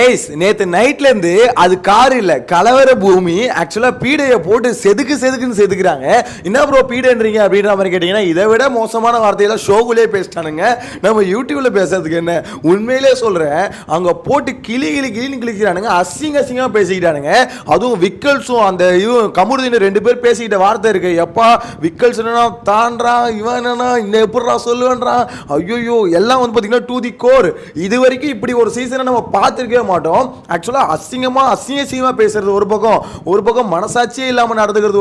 Guys நேத்து நைட்ல இருந்து அது கார் இல்ல கலவர பூமி ஆக்சுவலா பீடையை போட்டு செதுக்குன்னு செதுக்குறாங்க. என்ன ப்ரோ பீடைன்றீங்க அப்படின்ற மாதிரி கேட்டீங்கன்னா இதை விட மோசமான வார்த்தையெல்லாம் ஷோகுலே பேசிட்டானுங்க. நம்ம யூடியூப்ல பேசுறதுக்கு என்ன, உண்மையிலே சொல்றேன், அங்க போட்டு கிளின்னு கிளிக்கிறானுங்க, அசிங்கமா பேசிக்கிட்டானுங்க. அதுவும் விக்கல்ஸும் அந்த கமுருதின்னு ரெண்டு பேர் பேசிக்கிட்ட வார்த்தை இருக்கு. எப்பா விக்கல்ஸ் என்னன்னா தான்றான், இவன் என்னன்னா இந்த எப்படா சொல்லுவேன்றான். ஐயோ எல்லாம் வந்து பாத்தீங்கன்னா டு தி கோர். இது வரைக்கும் இப்படி ஒரு சீசனை நம்ம பார்த்துருக்கவே மாட்டோம். ஆக்சுவலா அசிங்கமா பேசுறது ஒரு பக்கம் மனசாட்சியே இல்லாம நடந்துக்கிறது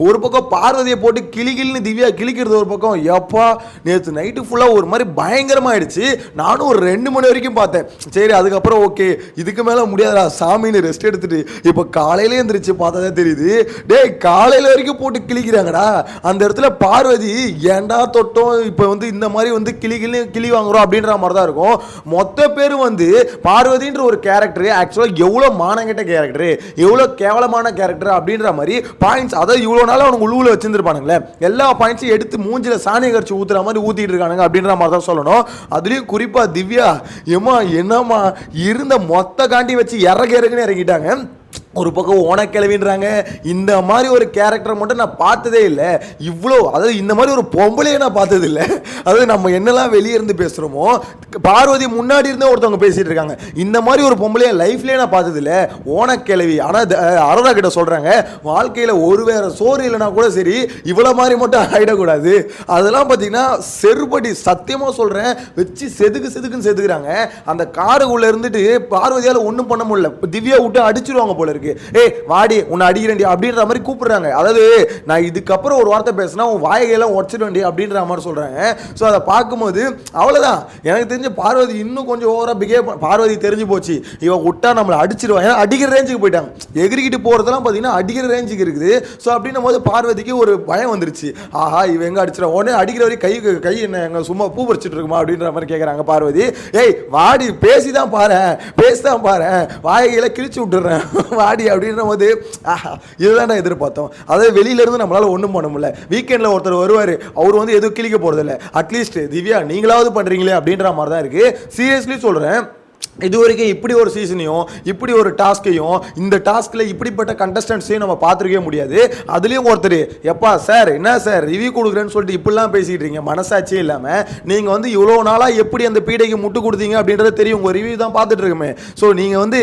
ஒரு பக்கம் பார்வதியை போட்டு கிளின்னு திவ்யா கிளிக்கிறது ஒரு பக்கம். எப்பா நேற்று நைட்டு ஃபுல்லா ஒரு மாதிரி பயங்கரமாயிடுச்சு. நானும் ஒரு 2 மணி வரைக்கும் பார்த்தேன். சரி அதுக்கப்புறம் ஓகே இதுக்கு மேல முடியாதா சாமின்னு ரெஸ்ட் எடுத்துட்டு இப்ப காலையில எந்திரிச்சு பார்த்தா தெரியுது, டேய் காலையில வரைக்கும் போட்டு கிளிக்கிறாங்கடா. அந்த இடத்துல பார்வதி ஏண்டா தொட்டோம் இப்ப வந்து இந்த மாதிரி வந்து கிளி வாங்குறோம் அப்படின்ற மாதிரி தான் இருக்கும். மொத்த பேரும் வந்து பார்வதின்ற ஒரு கேரக்டர் ஆக்சுவலா எவ்வளவு மானங்கெட்ட கேரக்டர், எவ்வளவு கேவலமான கேரக்டர் அப்படின்ற மாதிரி பாயிண்ட்ஸ், அதாவது இவ்வளவு நாள் அவங்க உழுவுல வச்சிருந்திருப்பானுங்களே எல்லா பாயிண்ட்ஸையும் எடுத்து மூஞ்சில சாணியை கரைச்சி ஊத்துற மாதிரி ஊத்திட்டு இருக்கானுங்க அப்படின்ற மாதிரி தான் சொல்லணும். அதுலயும் குறிப்பா திவ்யா ஏமா என்னமா இருந்த மொத்த காண்டி வச்சு இறங்குன்னு இறங்கிட்டாங்க. ஒரு பக்கம் ஓனக்கிழவின்றாங்க. இந்த மாதிரி ஒரு கேரக்டர் மட்டும் நான் பார்த்ததே இல்லை. இவ்வளோ அதாவது இந்த மாதிரி ஒரு பொம்பளையே நான் பார்த்தது இல்லை. அதாவது நம்ம என்னெல்லாம் வெளியே இருந்து பேசுகிறோமோ, பார்வதி முன்னாடி இருந்தே ஒருத்தவங்க பேசிட்டு இருக்காங்க. இந்த மாதிரி ஒரு பொம்பளையை லைஃப்லேயே நான் பார்த்தது இல்லை. ஓனக்கிழவி. ஆனால் அரோரா கிட்ட சொல்கிறாங்க, வாழ்க்கையில் ஒரு வேற சோறு இல்லைனா கூட சரி இவ்வளோ மாதிரி மட்டும் ஆகிடக்கூடாது. அதெல்லாம் பார்த்தீங்கன்னா செருப்படி சத்தியமாக சொல்கிறேன் வச்சு செதுக்குன்னு செதுக்குறாங்க. அந்த காருக்குள்ளே இருந்துட்டு பார்வதியால் ஒன்றும் பண்ண முடியல. திவ்யா விட்டு அடிச்சிருவாங்க போல இருக்கு. ஏய் வாடி உன்னை அடிக்கிறேன்டி அப்படின்ற மாதிரி கூப்பிடுறாங்க. அதாவது நான் இதுக்கப்புறம் ஒரு வார்த்தை பேசினா உன் வாயகையெல்லாம் உடச்சிடுவேண்டி அப்படின்ற மாதிரி சொல்றாங்க. ஸோ அதை பார்க்கும்போது அவ்வளோதான். எனக்கு தெரிஞ்ச பார்வதி இன்னும் கொஞ்சம் ஓவரா பிஹேவ், பார்வதி தெரிஞ்சு போச்சு இவன் விட்டா நம்மளை அடிச்சிருவான். ஏன்னா அடிக்கிற ரேஞ்சுக்கு போயிட்டாங்க. எகிரிக்கிட்டு போறதெல்லாம் பார்த்தீங்கன்னா அடிக்கிற ரேஞ்சுக்கு இருக்குது. ஸோ அப்படின்னும் போது பார்வதிக்கு ஒரு பயம் வந்துருச்சு. ஆஹா இவன் எங்க அடிச்சிடும், உடனே அடிக்கிற வரைக்கும் கை என்ன எங்க சும்மா பூ பறிச்சிட்டு இருக்குமா அப்படின்ற மாதிரி கேட்குறாங்க பார்வதி. ஏய் வாடி பேசிதான் பாரு வாயகையில கிழிச்சு விட்டுறேன் வாடி அப்படின்ற போது இதுதான் நான் எதிர்பார்த்தோம். அதாவது வெளியில இருந்து நம்மளால ஒன்றும் பண்ண முடியல. வீக்கெண்ட்ல ஒருத்தர் வருவார், அவர் வந்து எதுவும் கிளிக்க போறது இல்லை. அட்லீஸ்ட் திவ்யா நீங்களாவது பண்றீங்களே அப்படின்ற மாதிரி தான் இருக்கு. சீரியஸ்லி சொல்றேன், இது வரைக்கும் இப்படி ஒரு சீசனையும் இப்படி ஒரு டாஸ்கையும் இந்த டாஸ்கில் இப்படிப்பட்ட கண்டஸ்டன்ஸையும் நம்ம பார்த்துருக்கவே முடியாது. அதுலேயும் ஒருத்தர் எப்பா சார் என்ன சார் ரிவ்யூ கொடுக்குறேன்னு சொல்லிட்டு இப்படிலாம் பேசிக்கிட்டு இருக்கீங்க, மனசாட்சியே இல்லாமல் நீங்கள் வந்து இவ்வளோ நாளாக எப்படி அந்த பீடைக்கு முட்டு கொடுத்தீங்க அப்படின்றது தெரியும். உங்கள் ரிவ்யூ தான் பார்த்துட்டு இருக்குமே. ஸோ நீங்கள் வந்து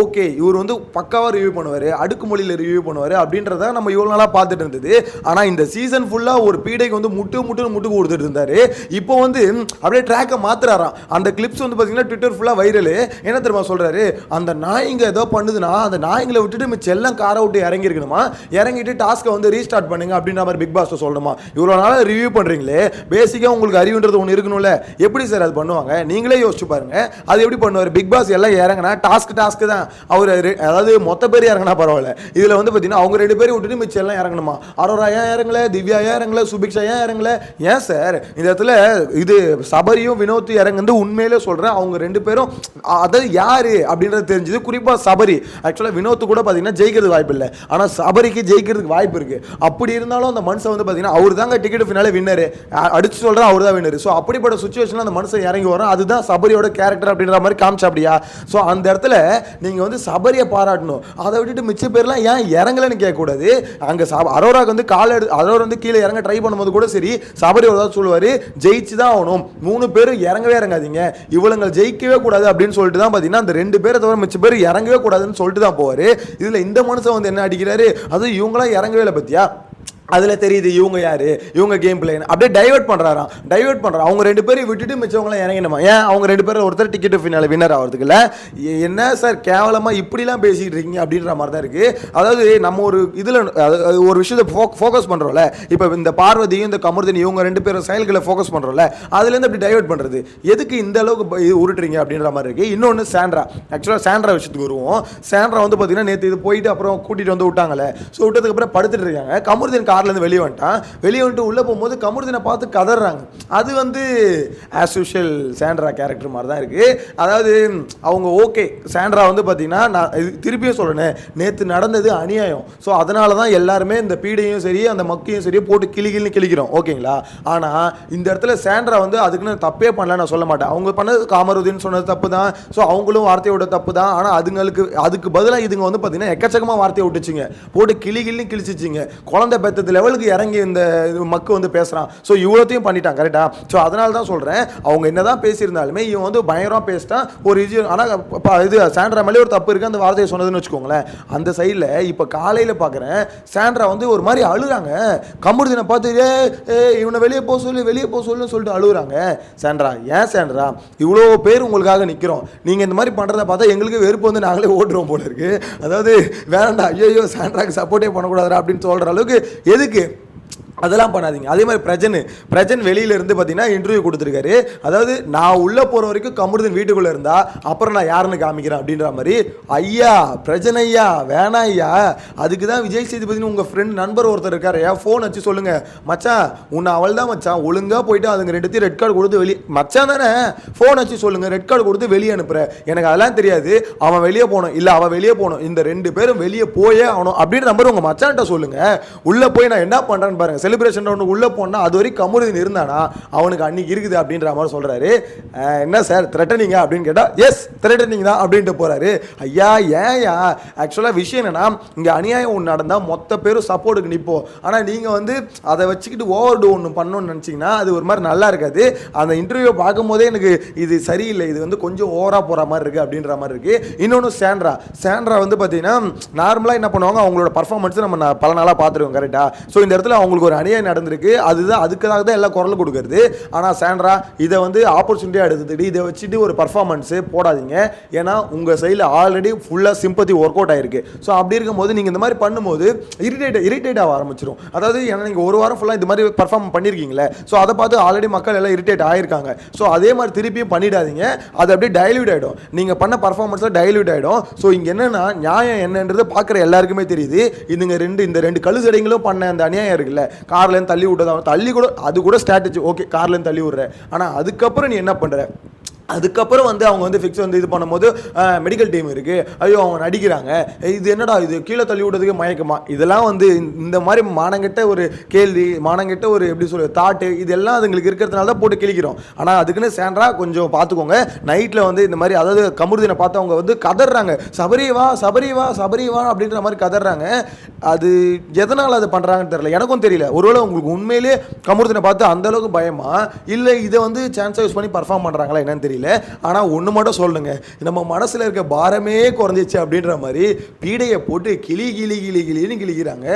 ஓகே இவர் வந்து பக்காவாக ரிவ்யூ பண்ணுவார், அடுக்குமொழியில் ரிவ்யூ பண்ணுவார் அப்படின்றத நம்ம இவ்வளோ நாளாக பார்த்துட்டு இருந்தது. ஆனால் இந்த சீசன் ஃபுல்லாக ஒரு பீடைக்கு வந்து முட்டு கொடுத்துட்டு இருந்தார். இப்போ வந்து அப்படியே ட்ராக்கை மாற்றுறாராம். அந்த கிளிப்ஸ் வந்து பார்த்தீங்கன்னா ட்விட்டர் ஃபுல்லாக வைரல். என்ன தெரியுமா சொல்றாரு, அந்த நாய்ங்க ஏதோ பண்ணுதுன்னா அந்த நாய்ங்களை விட்டுட்டு மிச்சம் எல்லாம் காரை விட்டு இறங்கி இருக்கணுமா, இறங்கிட்டு டாஸ்க்கை வந்து ரீஸ்டார்ட் பண்ணுங்க அப்படின்ற மாதிரி பிக் பாஸ் சொல்லணுமா. இவ்வளோ நாளாக ரிவ்யூ பண்றீங்களே, பேசிக்காக உங்களுக்கு அறிவுன்றது ஒன்று இருக்கணும்ல. எப்படி சார் அது பண்ணுவாங்க நீங்களே யோசிச்சு பாருங்க. அது எப்படி பண்ணுவார் பிக் பாஸ்? எல்லாம் இறங்கினா டாஸ்க் தான் அவர், அதாவது மொத்த பேர் இறங்கினா பரவாயில்ல. இதில் வந்து பார்த்தீங்கன்னா அவங்க 2 பேரும் விட்டுட்டு மிச்சம் எல்லாம் இறங்கணுமா. அரோரா ஏன் இறங்கல, திவ்யா ஏன் இறங்கல, சுபிக்ஷா ஏன் இறங்கல? ஏன் சார் இந்த இடத்துல இது சபரியும் வினோத் இறங்குந்து உண்மையிலே சொல்றேன். அவங்க 2 பேரும் அதாவது யாரு அப்படின்றது தெரிஞ்சது. குறிப்பா சபரி. ஆக்சுவலா வினோத் கூட பாத்தீங்கன்னா ஜெயிக்கிறது வாய்ப்பு இல்லை, ஆனா சபரிக்கு ஜெயிக்கிறதுக்கு வாய்ப்பு இருக்கு. அப்படி இருந்தாலும் அந்த மனுஷன் வந்து பாத்தீங்கன்னா அவர் தாங்க டிக்கெட் ஃபினாலே வின்னரு, அடிச்சு சொல்றா அவர் தான் வின்னரு. ஸோ அப்படிப்பட்ட சுச்சுவேஷன்ல அந்த மனுஷன் இறங்கி வரும். அதுதான் சபரியோட கேரக்டர் அப்படின்ற மாதிரி காமிச்சா அப்படியா. ஸோ அந்த இடத்துல நீங்க வந்து சபரியை பாராட்டணும். அதை விட்டுட்டு மிச்ச பேர்லாம் ஏன் இறங்கலன்னு கேட்கக்கூடாது. அங்க அரோராக்கு வந்து அரோரா வந்து கீழே இறங்க ட்ரை பண்ணும்போது கூட சரி சபரி ஒரு சொல்லுவாரு ஜெயிச்சு தான் ஆகணும், 3 பேரும் இறங்கவே இறங்காதீங்க, இவளுங்க ஜெயிக்கவே கூடாது அப்படின்னு சொல்லிட்டு தான் பார்த்தீங்கன்னா அந்த 2 பேரை தவிர மிச்ச பேர் இறங்கவே கூடாதுன்னு சொல்லிட்டு தான் போவார். இதில் இந்த மனுஷன் வந்து என்ன அடிக்கிறாரு, அது இவங்களாம் இறங்கவே இல்லை பத்தியா. அதில் தெரியுது இவங்க யாரு, இவங்க கேம் பிளே அப்படியே டைவர்ட் பண்ணுறாராம். அவங்க 2 பேரும் விட்டுட்டு மிச்சவங்களாம் இறங்கணுமா. ஏன் அவங்க 2 பேரும் ஒருத்தர் டிக்கெட் ஃபினால வின்னர் ஆகிறதுக்கு இல்லை. என்ன சார் கேவலமாக இப்படிலாம் பேசிக்கிட்டு இருக்கீங்க அப்படின்ற மாதிரி தான் இருக்குது. அதாவது நம்ம ஒரு இதில் ஒரு விஷயத்தை ஃபோக்கஸ் பண்ணுறோம்ல, இப்போ இந்த பார்வதியும் இந்த கமருதினி இவங்க 2 பேரும் செயல்களை ஃபோக்கஸ் பண்ணுறோம்ல, அதுலேருந்து அப்படி டைவர்ட் பண்ணுறது எதுக்கு இந்த அளவுக்கு உருட்டுறீங்க அப்படின்ற மாதிரி இருக்குது. இன்னொன்று சாண்ட்ரா. ஆக்சுவலாக சாண்ட்ரா விஷயத்துக்கு வருவோம். சாண்ட்ரா வந்து பார்த்தீங்கன்னா நேற்று இது போயிட்டு அப்புறம் கூட்டிகிட்டு வந்து விட்டாங்களே. ஸோ விட்டதுக்கப்புறம் படுத்துட்டு இருக்காங்க. கமருதின் கார்லேருந்து வெளியே வந்துட்டு உள்ளே போகும்போது கமருதீனை பார்த்து கதறாங்க. அது வந்து ஆஸ் யூஷுவல் சாண்ட்ரா கேரக்டர் மாதிரி தான் இருக்குது. அதாவது அவங்க ஓகே சாண்ட்ரா வந்து பார்த்தீங்கன்னா நான் திருப்பியும் சொல்கிறேன், நேற்று நடந்தது அநியாயம். ஸோ அதனால தான் எல்லாருமே இந்த பீடையும் சரி அந்த மக்கையும் சரி போட்டு கிளிக்கிறோம், ஓகேங்களா. ஆனால் இந்த இடத்துல சாண்ட்ரா வந்து அதுக்குன்னு தப்பே பண்ணல நான் சொல்ல மாட்டேன். அவங்க பண்ணது கமருதீன் சொன்னது தப்பு தான். ஸோ அவங்களும் வார்த்தையோட தப்பு தான். ஆனால் அதுக்கு பதிலாக இதுங்க வந்து பார்த்தீங்கன்னா எக்கச்சக்கமாக வார்த்தையை விட்டுச்சிங்க, போட்டு கிழிச்சிச்சிங்க. குழந்தை பெற்றது லெவலுக்கு இறங்கி இந்த மக்கு வந்து பேசுகிறான். ஸோ இவ்வளோத்தையும் பண்ணிட்டான், கரெக்டா. ஸோ அதனால தான் சொல்கிறேன், அவங்க என்னதான் பேசியிருந்தாலுமே இவன் வந்து பயங்கரமாக பேசிட்டான் ஒரு இது. ஆனால் இது சாண்ட்ரா மேலே ஒரு தப்பு இருக்குது அந்த வார்த்தையை சொன்னதுன்னு வச்சுக்கோங்களேன். அந்த சைடில் இப்போ காலையில் பார்க்குறேன் சாண்ட்ரா வந்து ஒரு மாதிரி அழுகிறாங்க. கமருதீனை பார்த்து இவனை வெளியே போக சொல்லுன்னு சொல்லிட்டு அழுகுறாங்க. சாண்ட்ரா, ஏன் சாண்ட்ரா இவ்வளோ பேர் உங்களுக்காக நிற்கிறோம், நீங்கள் இந்த மாதிரி பண்ணுறத பார்த்தா எங்களுக்கு வெறுப்பு வந்து நாங்களே ஓட்டுருவோம் போல இருக்கு. அதாவது வேண்டாம், ஐயோ சாண்ட்ராக்கு சப்போர்ட்டே பண்ணக்கூடாதா அப்படின்னு சொல்கிற அளவுக்கு எதுக்கு அதெல்லாம் பண்ணாதீங்க. அதே மாதிரி பிரஜன் வெளியிலேருந்து பார்த்தீங்கன்னா இன்டர்வியூ கொடுத்துருக்காரு. அதாவது நான் உள்ளே போகிற வரைக்கும் கமருதீன் வீட்டுக்குள்ளே இருந்தா அப்புறம் நான் யாருன்னு காமிக்கிறேன் அப்படின்ற மாதிரி. ஐயா பிரஜன் ஐயா வேணா ஐயா, அதுக்கு தான் விஜய் சேதுபதினு உங்கள் ஃப்ரெண்ட் நண்பர் ஒருத்தர் இருக்காரு, ஃபோன் வச்சு சொல்லுங்கள் மச்சான் உன்னை அவள் தான் மச்சான் ஒழுங்காக போயிட்டு அதுங்க ரெண்டுத்தையும் ரெட் கார்டு கொடுத்து வெளியே மச்சான் தானே ஃபோன் வச்சு சொல்லுங்கள் ரெட் கார்டு கொடுத்து வெளியே அனுப்புகிறேன். எனக்கு அதெல்லாம் தெரியாது, அவன் வெளியே போகணும் இல்லை அவன் வெளியே போகணும், இந்த 2 பேரும் வெளியே போயே ஆகணும் அப்படின்ற நம்பர் உங்கள் மச்சான்கிட்ட சொல்லுங்கள். உள்ளே போய் நான் என்ன பண்ணுறேன்னு பாருங்கள். செலிப்ரேஷன் ஒன்று உள்ளே போனால் அது வரைக்கும் கமருதீன் இருந்தானா அவனுக்கு அன்னைக்கு இருக்குது அப்படின்ற மாதிரி சொல்கிறாரு. என்ன சார் த்ரெட்டனிங்க அப்படின்னு கேட்டால் எஸ் த்ரெட்டனிங் தான் அப்படின்ட்டு போகிறாரு. ஐயா ஏன்யா, ஆக்சுவலாக விஷயம் என்னன்னா இங்கே அநியாயம் ஒன்று நடந்தால் மொத்த பேரும் சப்போர்ட்டுக்கு நிற்போம். ஆனால் நீங்கள் வந்து அதை வச்சுக்கிட்டு ஓவர் டூ ஒன்று பண்ணணும்னு நினச்சிங்கன்னா அது ஒரு மாதிரி நல்லா இருக்காது. அந்த இன்டர்வியூ பார்க்கும்போதே எனக்கு இது சரியில்லை, இது வந்து கொஞ்சம் ஓவராக போகிற மாதிரி இருக்குது அப்படின்ற மாதிரி இருக்குது. இன்னொன்று சாண்ட்ரா வந்து பார்த்தீங்கன்னா நார்மலாக என்ன பண்ணுவாங்க, அவங்களோட பர்ஃபார்மன்ஸை நம்ம பல நாளாக பார்த்துருக்கோம், கரெக்டாக. ஸோ இந்த இடத்துல அவங்களுக்கு ஒரு அநியாயம் நடந்திருக்கு, அதுதான் அதுக்காக தான் எல்லாம் குரல் கொடுக்கறது. ஆனால் சாண்ட்ரா இதை வந்து ஆப்பர்ச்சுனிட்டியாக எடுத்துட்டு இதை வச்சுட்டு ஒரு பர்ஃபார்மன்ஸு போடாதீங்க. ஏன்னா உங்கள் சைடில் ஆல்ரெடி ஃபுல்லாக சிம்பத்தி ஒர்க் அவுட் ஆயிருக்கு. ஸோ அப்படி இருக்கும்போது நீங்கள் இந்த மாதிரி பண்ணும்போது இரிட்டேட் ஆக ஆரம்பிச்சிடும். அதாவது ஏன்னா நீங்கள் ஒரு வாரம் ஃபுல்லாக இந்த மாதிரி பர்ஃபார்ம் பண்ணியிருக்கீங்களே, ஸோ அதை பார்த்து ஆல்ரெடி மக்கள் எல்லாம் இரிட்டேட் ஆகிருக்காங்க. ஸோ அதே மாதிரி திருப்பியும் பண்ணிடாதீங்க, அது அப்படியே டைல்யூட் ஆகிடும். நீங்கள் பண்ண பர்ஃபார்மன்ஸில் டைல்யூட் ஆகிடும். ஸோ இங்கே என்னென்னா நியாயம் என்னன்றது பார்க்குற எல்லாருக்குமே தெரியுது. இந்த ரெண்டு கழு சடைங்களும் பண்ண அந்த அநியாயம் இருக்குல்ல, கார்லேருந்து தள்ளி விட்டதான் தள்ளி கூட அது கூட ஸ்ட்ராட்டஜி ஓகே, கார்லேருந்து தள்ளி விடுற. ஆனால் அதுக்கப்புறம் நீ என்ன பண்ணுற, அதுக்கப்புறம் வந்து அவங்க வந்து ஃபிக்ஸ் வந்து இது பண்ணும்போது மெடிக்கல் டீம் இருக்குது, ஐயோ அவங்க நடிக்கிறாங்க, இது என்னடா இது கீழே தள்ளி விடுறதுக்கு மயக்கமா, இதெல்லாம் வந்து இந்த மாதிரி மானங்கிட்ட ஒரு கேள்வி, மானங்கிட்ட ஒரு எப்படி சொல்ல தாட்டு, இதெல்லாம் அதுங்களுக்கு இருக்கிறதுனால தான் போட்டு கிழிக்கிறோம். ஆனால் அதுக்குன்னு சாண்ட்ரா கொஞ்சம் பார்த்துக்கோங்க. நைட்டில் வந்து இந்த மாதிரி அதாவது கமருதீனை பார்த்து அவங்க வந்து கதறாங்க, சபரிவா அப்படின்ற மாதிரி கதறாங்க. அது எதனால் அதை பண்ணுறாங்கன்னு தெரியல, எனக்கும் தெரியல. ஒருவேளை உங்களுக்கு உண்மையிலே கமருதீனை பார்த்து அந்தளவுக்கு பயமா இல்லை இதை வந்து சான்ஸை யூஸ் பண்ணி பர்ஃபார்ம் பண்ணுறாங்களா என்னன்னு தெரியல. ஆனால் ஒன்று மட்டும் சொல்லுங்க, நம்ம மனசில் இருக்க பாரமே குறைஞ்சிச்சு அப்படின்ற மாதிரி பீடையை போட்டு கிளின்னு கிழிக்கிறாங்க.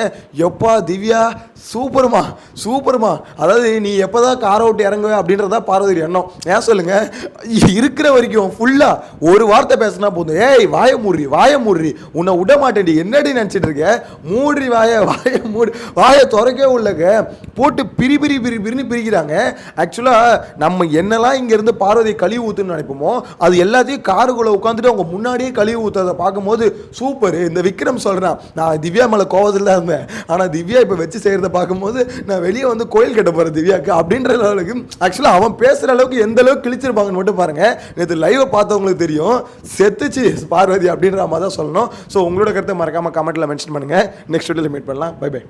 எப்பா திவ்யா சூப்பர்மா. அதாவது நீ எப்போதான் காரை விட்டு இறங்குவே அப்படின்றதா பார்வதி எண்ணம். ஏன் சொல்லுங்க, இருக்கிற வரைக்கும் ஃபுல்லாக ஒரு வார்த்தை பேசினா போதும், ஏய் வாய மூடுறி உன்னை விட மாட்டேன் என்னடி நினச்சிட்டு இருக்க, மூடுறி வாயை துறைக்கவே உள்ளங்க போட்டு பிரின்னு பிரிக்கிறாங்க. ஆக்சுவலாக நம்ம என்னெல்லாம் இங்கேருந்து பார்வதி கழிவு ஊற்றுன்னு நினைப்போமோ அது எல்லாத்தையும் காருக்குள்ளே உட்காந்துட்டு அவங்க முன்னாடியே கழிவு ஊற்றுறதை பார்க்கும்போது சூப்பர். இந்த விக்ரம் சொல்கிறான், நான் திவ்யா மேலே கோவத்தில் தான் இருந்தேன், ஆனால் திவ்யா இப்போ வச்சு செய்கிறத பார்க்கும்போது நான் வெளியே வந்து கோயில் கட்ட போகிறேன் திவ்யாவுக்கு அப்படின்ற அளவுக்கு. ஆக்சுவலாக அவன் பேசுகிற அளவுக்கு எந்த அளவுக்கு கிழிச்சிருப்பாங்கன்னு மட்டும் பாருங்கள். நேற்று லைவை பார்த்தவங்களுக்கு தெரியும், செத்துச்சு பார்வதி அப்படின்ற மாதிரி தான் சொல்லணும். ஸோ உங்களோட கருத்தை மறக்காமல் கமெண்ட்டில் மென்ஷன் பண்ணுங்கள். நெக்ஸ்ட் வீடியோவில் மீட் பண்ணலாம். பை.